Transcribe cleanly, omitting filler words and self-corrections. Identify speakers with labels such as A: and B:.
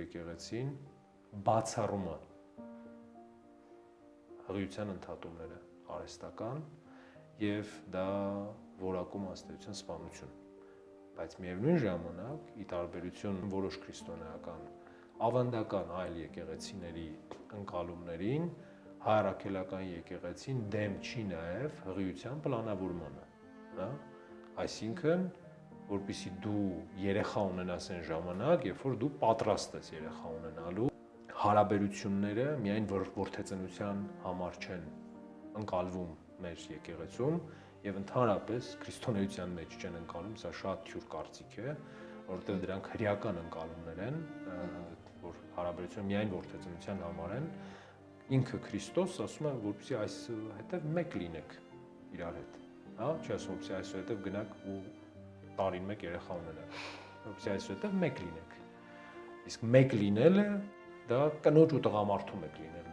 A: Եկեղեցին բացառում է հղիության ընդհատումները արհեստական եւ դա որակում աստեցության սպանություն, բայց միևնույն ժամանակ ի տարբերություն որոշ քրիստոնեական ավանդական այլ եկեղեցիների ընկալումներին հայրաքելական եկեղեցին դեմ չի նաեւ հղիության պլանավորմանը, հա, այսինքն որպեսզի դու երեխա ունենաս այն ժամանակ, երբ որ դու պատրաստ ես երեխա ունենալու, հարաբերությունները միայն որդեծնության համար չեն ընկալվում մեր եկեղեցում եւ ընդհանրապես քրիստոնեության մեջ չեն ընկալում, սա շատ թյուր կարծիք է, որովհետեւ դրանք հրեական ընկալումներ են, որ հարաբերությունը միայն որդեծնության համար են, ինքը Քրիստոս ասում է, որպեսզի այս հետեւ մեկ լինեք իրար հետ, հա, չի ասում, որպեսզի այսուհետեւ գնաք ու տարին մեկ երեխա ունենաք, որպեսզի այսուհետեւ մեկ լինեք, իսկ մեկ լինելը դա կնոջ ու տղամարդու մեկ լինելն